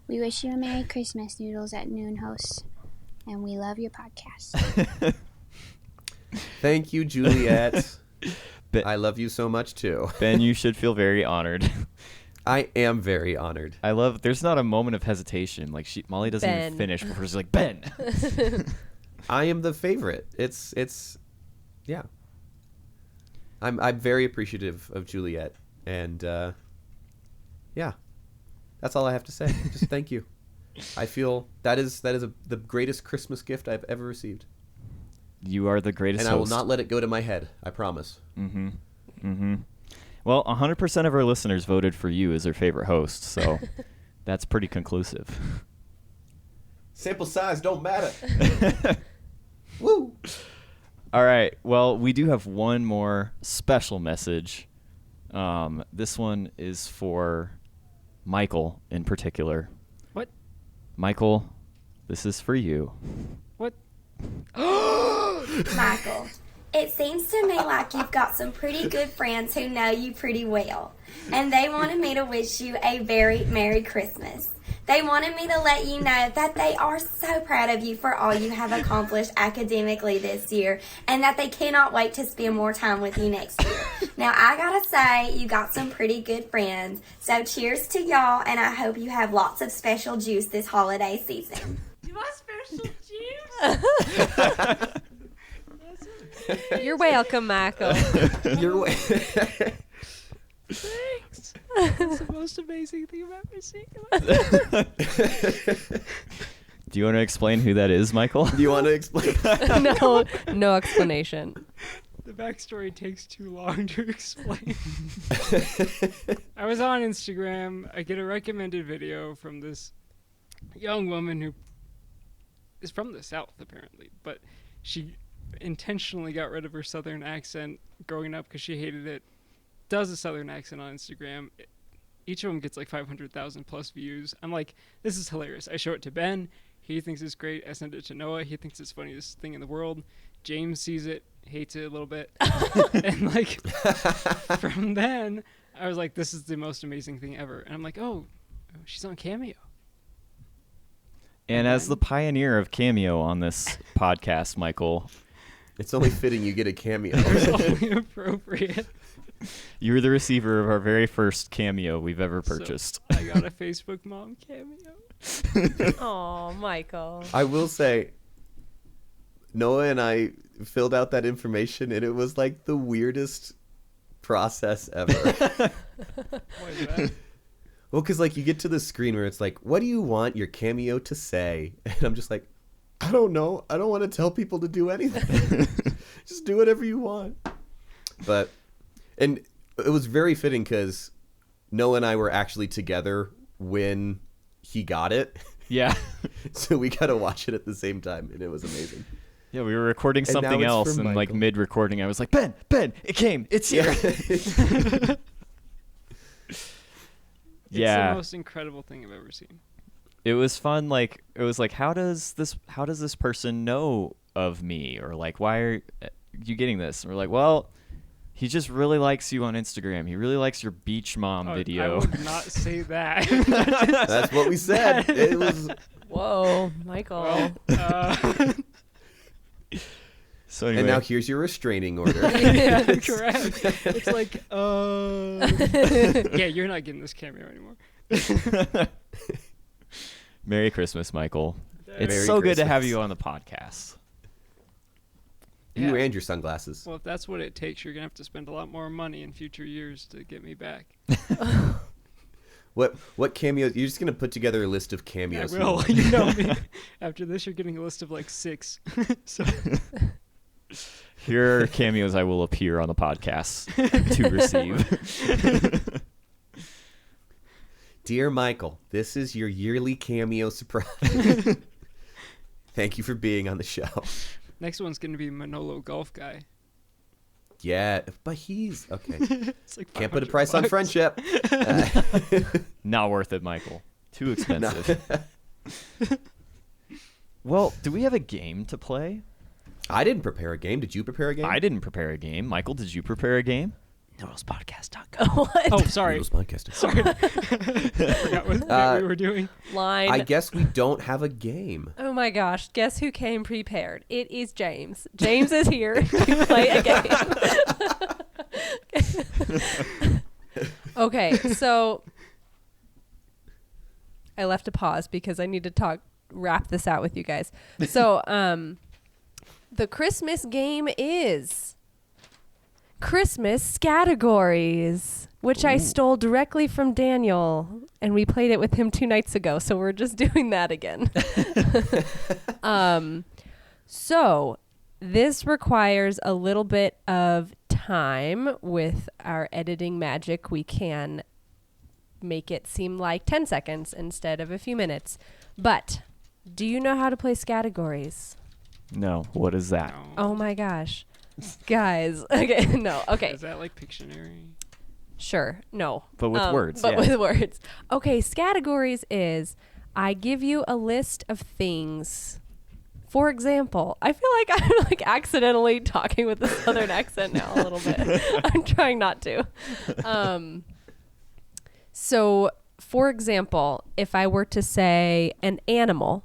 We wish you a Merry Christmas, Noodles at Noon hosts. And we love your podcast. thank you, Juliet. Ben- I love you so much too. Ben, you should feel very honored. I am very honored. I love. There's not a moment of hesitation. Molly doesn't even Ben. finish before she's like, Ben. I am the favorite. It's yeah. I'm very appreciative of Juliet, and yeah, that's all I have to say. Just thank you. I feel that is the greatest Christmas gift I've ever received, You are the greatest and I will host. not let it go to my head. I promise. Mm-hmm. Mm-hmm. Well, 100% of our listeners voted for you as their favorite host, so that's pretty conclusive. Sample size don't matter. Woo! All right. Well, we do have one more special message. This one is for Michael in particular. What? Michael, this is for you. What? Michael, It seems to me like you've got some pretty good friends who know you pretty well, and they wanted me to wish you a very Merry Christmas. They wanted me to let you know that they are so proud of you for all you have accomplished academically this year, and that they cannot wait to spend more time with you next year. Now, I gotta say, you got some pretty good friends, so cheers to y'all, and I hope you have lots of special juice this holiday season. You want special juice? You're welcome, Michael. You're Thanks. That's the most amazing thing I've ever seen in my life. Do you want to explain who that is, Michael? Do you want to explain? No explanation. The backstory takes too long to explain. I was on Instagram. I get a recommended video from this young woman who is from the South, apparently, but she intentionally got rid of her Southern accent growing up because she hated it. Does a Southern accent on Instagram. Each of them gets like 500,000 plus views. I'm like, this is hilarious. I show it to Ben. He thinks it's great. I send it to Noah. He thinks it's the funniest thing in the world. James sees it, hates it a little bit. And like, from then, I was like, this is the most amazing thing ever. And I'm like, oh, she's on Cameo. And as the pioneer of Cameo on this podcast, Michael, It's only fitting you get a cameo. It's only appropriate. you were the receiver of our very first Cameo we've ever purchased. So I got a Facebook Mom Cameo. Oh, Michael. I will say, Noah and I filled out that information, and it was like the weirdest process ever. Why is that? Well, because like you get to the screen where it's like, what do you want your Cameo to say? And I'm just like, I don't know. I don't want to tell people to do anything. Just do whatever you want. And it was very fitting because Noah and I were actually together when he got it. Yeah. So we got to watch it at the same time, and it was amazing. Yeah, we were recording And now something it's else, for and like Michael. mid-recording, I was like, Ben, it came. It's here. It's Yeah. the most incredible thing I've ever seen. It was fun. Like, it was like, how does this person know of me? Or like, why are you getting this? And we're like, well, he just really likes you on Instagram. He really likes your beach mom I video. would not say that. That's what we said. It was. Whoa, Michael. Well, So anyway, And now here's your restraining order. yeah, correct. It's like, yeah, you're not getting this Cameo anymore. Merry Christmas, Michael. It's Merry so good to have Christmas. you on the podcast. You Yeah. and your sunglasses. Well, if that's what it takes, you're gonna have to spend a lot more money in future years to get me back. What cameos? You're just gonna put together a list of I cameos. will. You know me. After this, you're getting a list of like 6. So Here are cameos I will appear on the podcast to receive. Dear Michael, this is your yearly cameo surprise. Thank you for being on the show. next one's gonna be Manolo Golf Guy. Yeah, but he's okay. It's like Can't put a 500 price on bucks. friendship. Not worth it, Michael. Too expensive. Well, do we have a game to play? I didn't prepare a game. Did you prepare a game? I didn't prepare a game. Michael, did you prepare a game? Noodlespodcast.com. What? Oh, sorry. Noodles podcast. Sorry. I forgot what we were doing. Line. I guess we don't have a game. Oh my gosh, guess who came prepared? It is James. James is here to play a game. Okay, so I left a pause because I need to wrap this out with you guys. So, the Christmas game is Christmas categories, which I stole directly from Daniel, and we played it with him 2 nights ago, so we're just doing that again. So this requires a little bit of time. With our editing magic, we can make it seem like 10 seconds instead of a few minutes. But do you know how to play categories? No. What is that? No. Oh my gosh. Guys. Okay, no. Okay. Is that like Pictionary? Sure. No. But with words, But yeah. with words. Okay, categories is I give you a list of things, For example, I feel like I'm like accidentally talking with a southern accent now a little bit. I'm trying not to. So, for example, if I were to say an animal,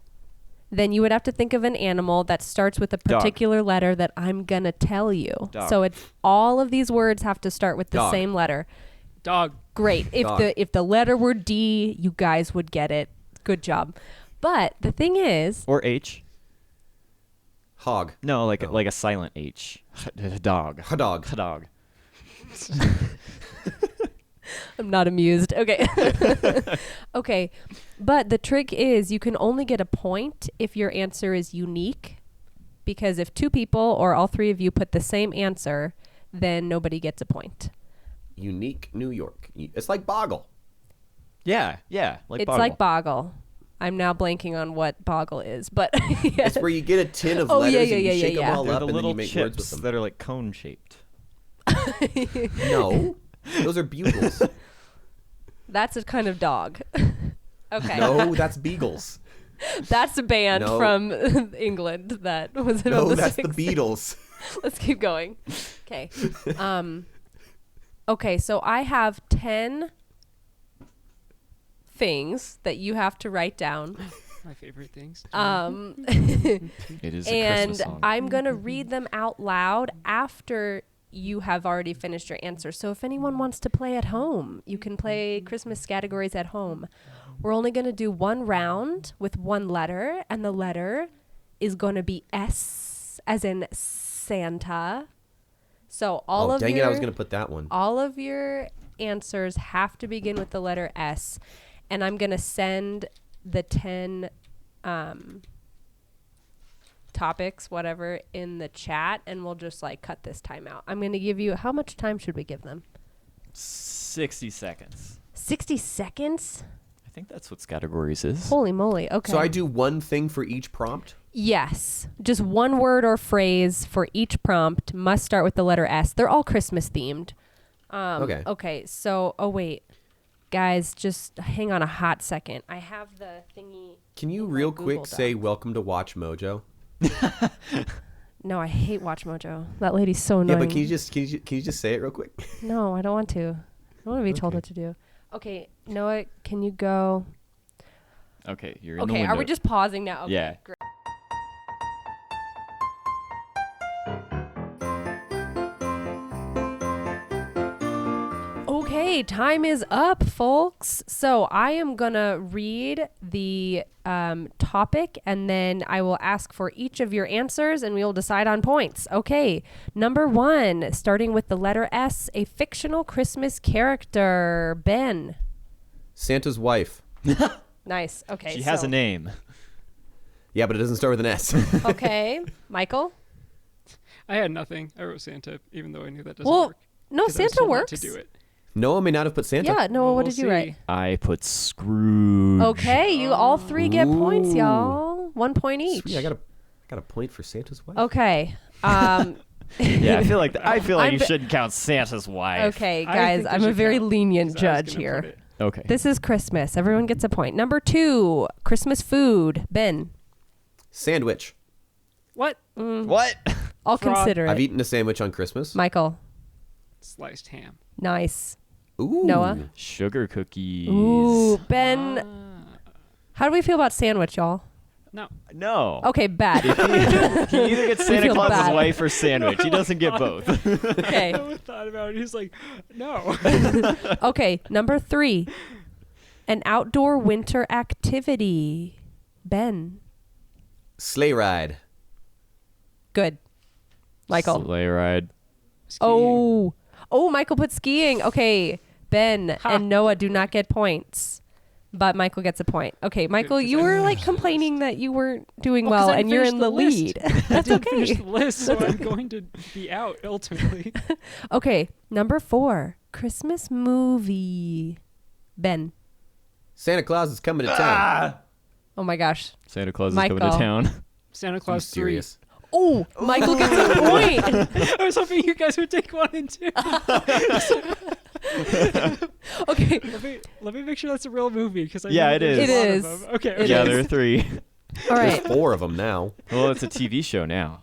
then you would have to think of an animal that starts with a particular letter that I'm going to tell you. Dog. So it's all of these words have to start with the Dog. same letter. Dog. Great. If the letter were D, you guys would get it. Good job. But the thing is, Or H. Hog. No, like a silent H. Dog. Dog. Dog. I'm not amused. Okay. Okay. But the trick is you can only get a point if your answer is unique. Because if two people or all three of you put the same answer, then nobody gets a point. Unique New York. It's like Boggle. Yeah. It's like Boggle. I'm now blanking on what Boggle is, but yeah. It's where you get a tin of Oh, letters yeah, and you yeah, shake yeah, them yeah. all They're up the and then little you make words with chips them. that are like cone shaped. No. Those are bugles. That's a kind of dog. Okay. No, that's beagles. That's a band No. from England that was in No, the that's the 60s. Beatles. Let's keep going. Okay. Okay, so I have 10 things that you have to write down. My favorite things. It is a And Christmas song. I'm going to read them out loud after you have already finished your answer. So if anyone wants to play at home, you can play Christmas categories at home. We're only going to do one round with one letter, and the letter is going to be S, as in Santa. So all of dang your it, I was going to put that one. all of your answers have to begin with the letter S, and I'm going to send the 10 topics, whatever, in the chat, and we'll just like cut this time out. I'm going to give you, how much time should we give them? 60 seconds. 60 seconds? I think that's what categories is. Holy moly. Okay. So I do one thing for each prompt? Yes. Just one word or phrase for each prompt must start with the letter S. They're all Christmas themed. Okay. Okay. So, oh wait. Guys, just hang on a hot second. I have the thingy. Can you in my real Google quick Doc. say welcome to Watch Mojo? No, I hate Watch Mojo. That lady's so Yeah, annoying. but can you just say it real quick? No, I don't want to. I don't want to be told Okay. what to do. Okay, Noah, can you go? Okay, you're in the Okay, window. are we just pausing now? Okay, Yeah. great. Okay, time is up, folks. So I am going to read the topic, and then I will ask for each of your answers, and we will decide on points. Okay, number 1, starting with the letter S, a fictional Christmas character. Ben. Santa's wife. Nice. Okay. She has a name. Yeah, but it doesn't start with an S. Okay. Michael? I had nothing. I wrote Santa, even though I knew that doesn't Well, work. no, 'cause I was Santa told not works. to do it. Noah may not have put Santa. Yeah, Noah, Well, what we'll did you write? see. I put Scrooge. Okay, you all three get points, Ooh. y'all. 1 point each. Sweet, I got a point for Santa's wife. Okay. Yeah, I feel like I'm you ve- shouldn't count Santa's wife. Okay, I guys, think they I'm a should very count, lenient 'cause I was judge gonna put here. it. Okay. This is Christmas. Everyone gets a point. Number 2, Christmas food. Sandwich. What? What? I'll Frog. consider I've it. eaten a sandwich on Christmas. Michael. Sliced ham. Nice. Ooh. Noah? Sugar cookies. Ooh, Ben. Ah. How do we feel about sandwich, y'all? No. No. Okay, bad. He either gets Santa feel Claus's bad. wife or sandwich. He doesn't get both. Okay. I thought about it. He's like, no. Okay, number 3, an outdoor winter activity. Ben. Sleigh ride. Good. Michael. Sleigh ride. Oh, Michael put skiing. Okay, Ben Ha. and Noah do not get points, but Michael gets a point. Okay, Michael, 'cause you I were didn't like finish the complaining that you weren't doing Well, 'cause well, I and you're finished in the the list. lead. I That's didn't finish okay. the list, so I'm going to be out ultimately. Okay, number 4, Christmas movie. Ben. Santa Claus is coming to town. Oh my gosh. Santa Claus is coming to Michael. town. Santa You Claus 3. serious? Oh, Michael gets a point. I was hoping you guys would take 1 and 2. Okay, Let me make sure that's a real movie because Yeah, it is. It is. Okay. It Yeah, is. there are 3. All There's right. 4 of them now. Well, it's a TV show now.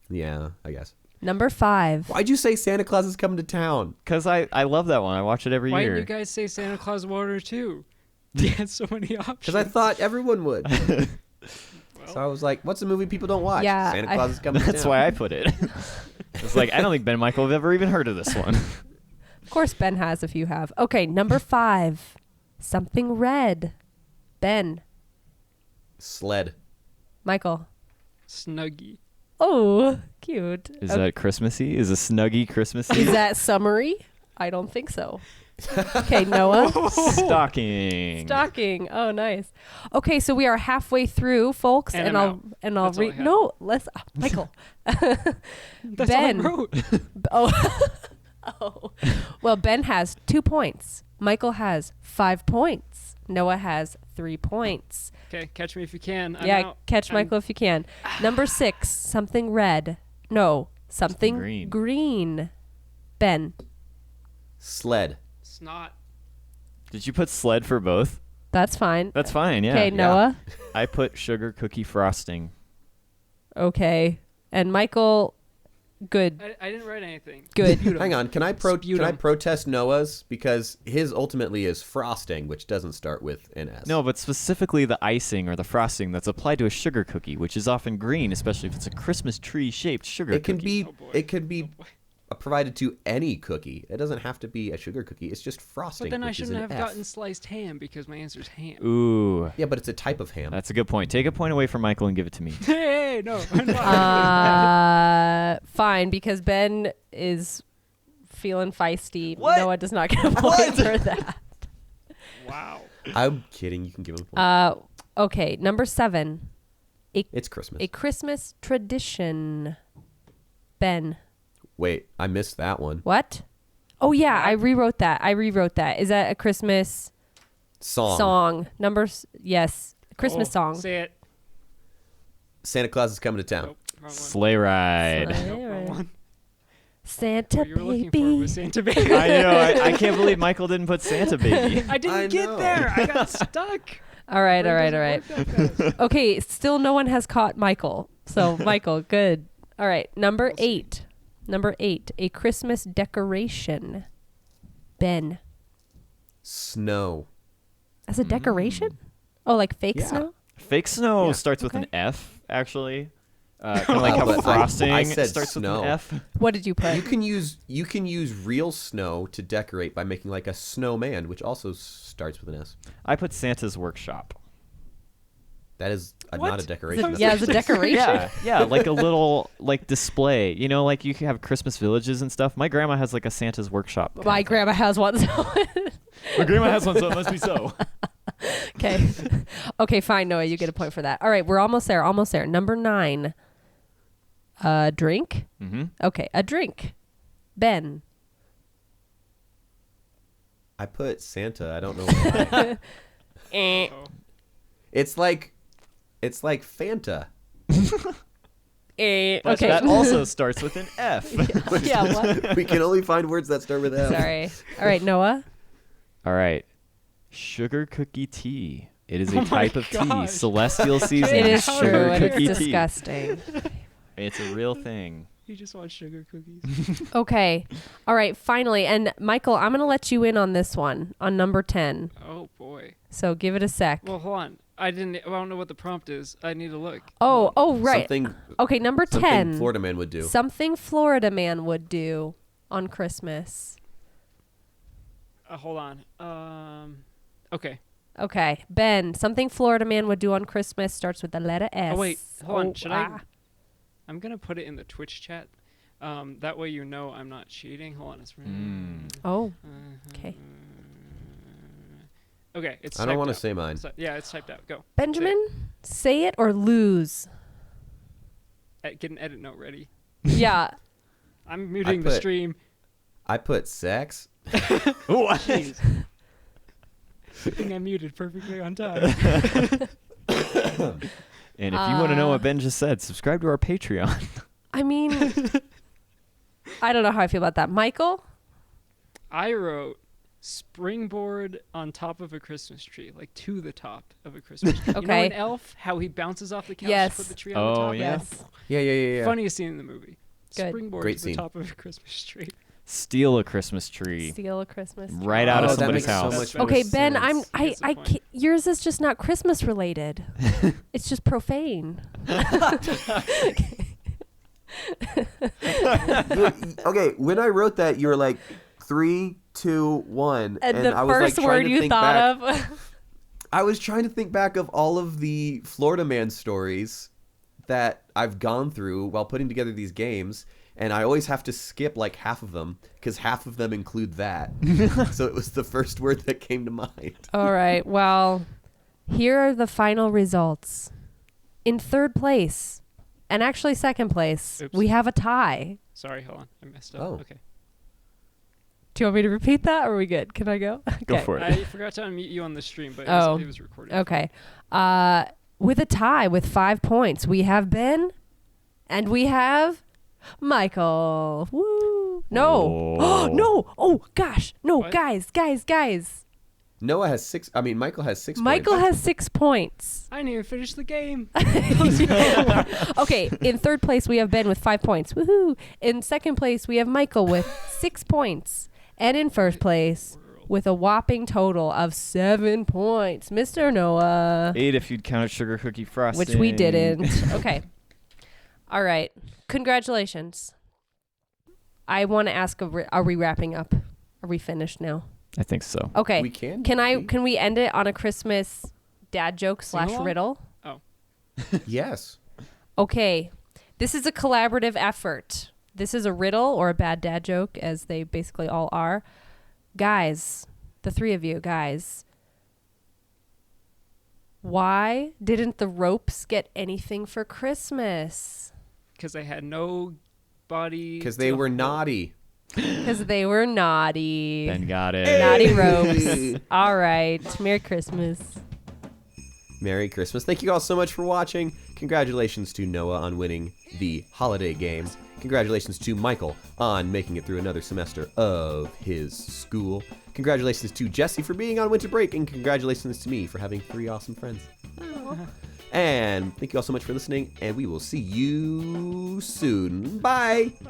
Yeah, I guess. Number 5. Why'd you say Santa Claus is coming to town? Because I love that one. I watch it every Why year. didn't you guys say Santa Claus Water too? You had so many options. Because I thought everyone would. So I was like, what's a movie people don't watch? Yeah, Santa Claus is coming to That's town. why I put it. It's like, I don't think Ben and Michael have ever even heard of this one. Of course, Ben has if you have. Okay, number 5. Something red. Ben. Sled. Michael. Snuggie. Oh, cute. Is that Christmassy? Is a Snuggie Christmassy? Is that summary? I don't think so. Okay, Noah. Stocking. Stocking. Oh, nice. Okay, so we are halfway through, folks, And and I'm I'll out. and I'll That's all I read. have. No, let's Michael. That's Ben. all I wrote. Oh. Oh. Well, Ben has 2 points. Michael has 5 points. Noah has 3 points. Okay, catch me if you can. I'm Yeah, out. catch I'm- Michael if you can. Number 6, something red. No, something green. green. Ben. Sled. Snot. Did you put sled for both? That's fine. That's fine, yeah. Okay, Noah. I put sugar cookie frosting. Okay. And Michael, good. I didn't write anything. Good. Hang on, can I Sputum. protest Noah's? Because his ultimately is frosting, which doesn't start with an S. No, but specifically the icing or the frosting that's applied to a sugar cookie, which is often green, especially if it's a Christmas tree shaped sugar it can cookie. be Oh, boy. it could be Oh, boy. provided to any cookie. It doesn't have to be a sugar cookie. It's just frosting. But then I which is shouldn't an have F. gotten sliced ham because my answer's ham. Ooh, Yeah, but it's a type of ham. that's a good point. Take a point away from Michael and give it to me. Hey, no. I'm not. Fine, because Ben is feeling feisty. What? Noah does not get a point for that. Wow. I'm kidding. You can give him a point. Okay, number 7. It's Christmas. A Christmas tradition. Ben. Wait, I missed that one. What? Oh, yeah, I rewrote that. Is that a Christmas Song. Yes, Christmas Oh, song. Say it. Santa Claus is coming to town. Nope, wrong one. Sleigh ride. Sleigh Nope, wrong one. Santa What you were looking for baby. was Santa baby. I know. I can't believe Michael didn't put Santa baby. I didn't I get know. there. I got stuck. All right. Brain doesn't work that fast. Okay, still no one has caught Michael. So, Michael, good. All right, number 8. Number 8, a Christmas decoration. Ben. Snow. As a decoration? Oh, like fake Yeah. snow? Fake snow Yeah. starts with an Okay. F, actually. Kind of like how but frosting I said starts snow. with an F. What did you put? You can use real snow to decorate by making like a snowman, which also starts with an S. I put Santa's workshop. That is not a What? decoration. Yeah, as a decoration. Yeah, like a little like display. You know, like you can have Christmas villages and stuff. My grandma has like a Santa's workshop. kind My of thing. grandma has one. So My grandma has one, so it must be so. okay. Okay, fine, Noah. You get a point for that. All right, we're almost there. Almost there. Number 9. A drink? Mm-hmm. Okay, a drink. Ben. I put Santa. I don't know why. Oh. It's like Fanta. Okay. That also starts with an F. Yeah, what? We can only find words that start with F. Sorry. All right, Noah. All right. Sugar cookie tea. It is Oh a my type of tea. gosh. Celestial season. It is Sugar true, and it's cookie tea. disgusting. It's a real thing. You just want sugar cookies. Okay. All right, finally. And Michael, I'm going to let you in on this one, on number 10. Oh boy. So give it a sec. Well, hold on. I don't know what the prompt is. I need to look. Oh, right. Something, Okay, number something 10. Florida man would do. Something Florida man would do on Christmas. Hold on. Okay. Okay. Ben, something Florida man would do on Christmas starts with the letter S. Oh wait. Hold on. Should I? ah. I'm gonna put it in the Twitch chat. That way you know I'm not cheating. Hold on. It's. Oh, okay. Okay. It's. I don't want want to say mine. Yeah, it's typed out. Go. Benjamin, say it or lose. Get an edit note ready. Yeah. I'm muting the put- stream. I put sex. Jeez. Good thing I muted perfectly on time. And if you want to know what Ben just said, subscribe to our Patreon. I mean, I don't know how I feel about that. Michael? I wrote springboard on top of a Christmas tree, like to the top of a Christmas tree. You know Okay. in Elf, how he bounces off the couch Yes. to put the tree on the top? Yeah. Yes. Yeah. Funniest scene in the movie. Good. Springboard Great to scene. the top of a Christmas tree. Steal a Christmas tree Steal a Christmas tree. right out Oh, of that somebody's makes so house. much more Okay, Ben, sense. That's the I point. can't, yours is just not Christmas related. It's just profane. Okay, when I wrote that, you were like 3, 2, 1, And the I was first like, word you thought of. I was trying to think back of all of the Florida Man stories that I've gone through while putting together these games, and I always have to skip like half of them because half of them include that. So it was the first word that came to mind. All right. Well, here are the final results. In third place, and actually second place, Oops. we have a tie. Sorry, hold on. I messed up. Oh. Okay. Do you want me to repeat that, or are we good? Can I go? Go Okay. for it. I forgot to unmute you on the stream, but Oh. it was recorded. Okay. With a tie with 5 points, we have Ben, and we have Michael. Woo! No. Oh. No. Oh gosh. No, What? guys. Noah has 6. I mean, Michael has 6 Michael points. has 6 points. I didn't even finish the game. Okay, in third place we have Ben with 5 points. Woohoo! In second place we have Michael with 6 points, and in first place with a whopping total of 7 points, Mr. Noah, 8 if you'd count sugar cookie frosting. which we didn't. Okay, all right. Congratulations. I want to ask: are we wrapping up? Are we finished now? I think so. Okay. We can. Can we end it on a Christmas dad joke / Sing-along? riddle? Yes. Okay, this is a collaborative effort. This is a riddle or a bad dad joke, as they basically all are. Guys, the 3 of you, guys, why didn't the ropes get anything for Christmas? Because I had no body. Because they were naughty. Because they were naughty. Ben got it. Naughty ropes. All right. Merry Christmas. Merry Christmas. Thank you all so much for watching. Congratulations to Noah on winning the holiday game. Congratulations to Michael on making it through another semester of his school. Congratulations to Jessy for being on winter break. And congratulations to me for having 3 awesome friends. And thank you all so much for listening. And we will see you soon. Bye. Bye.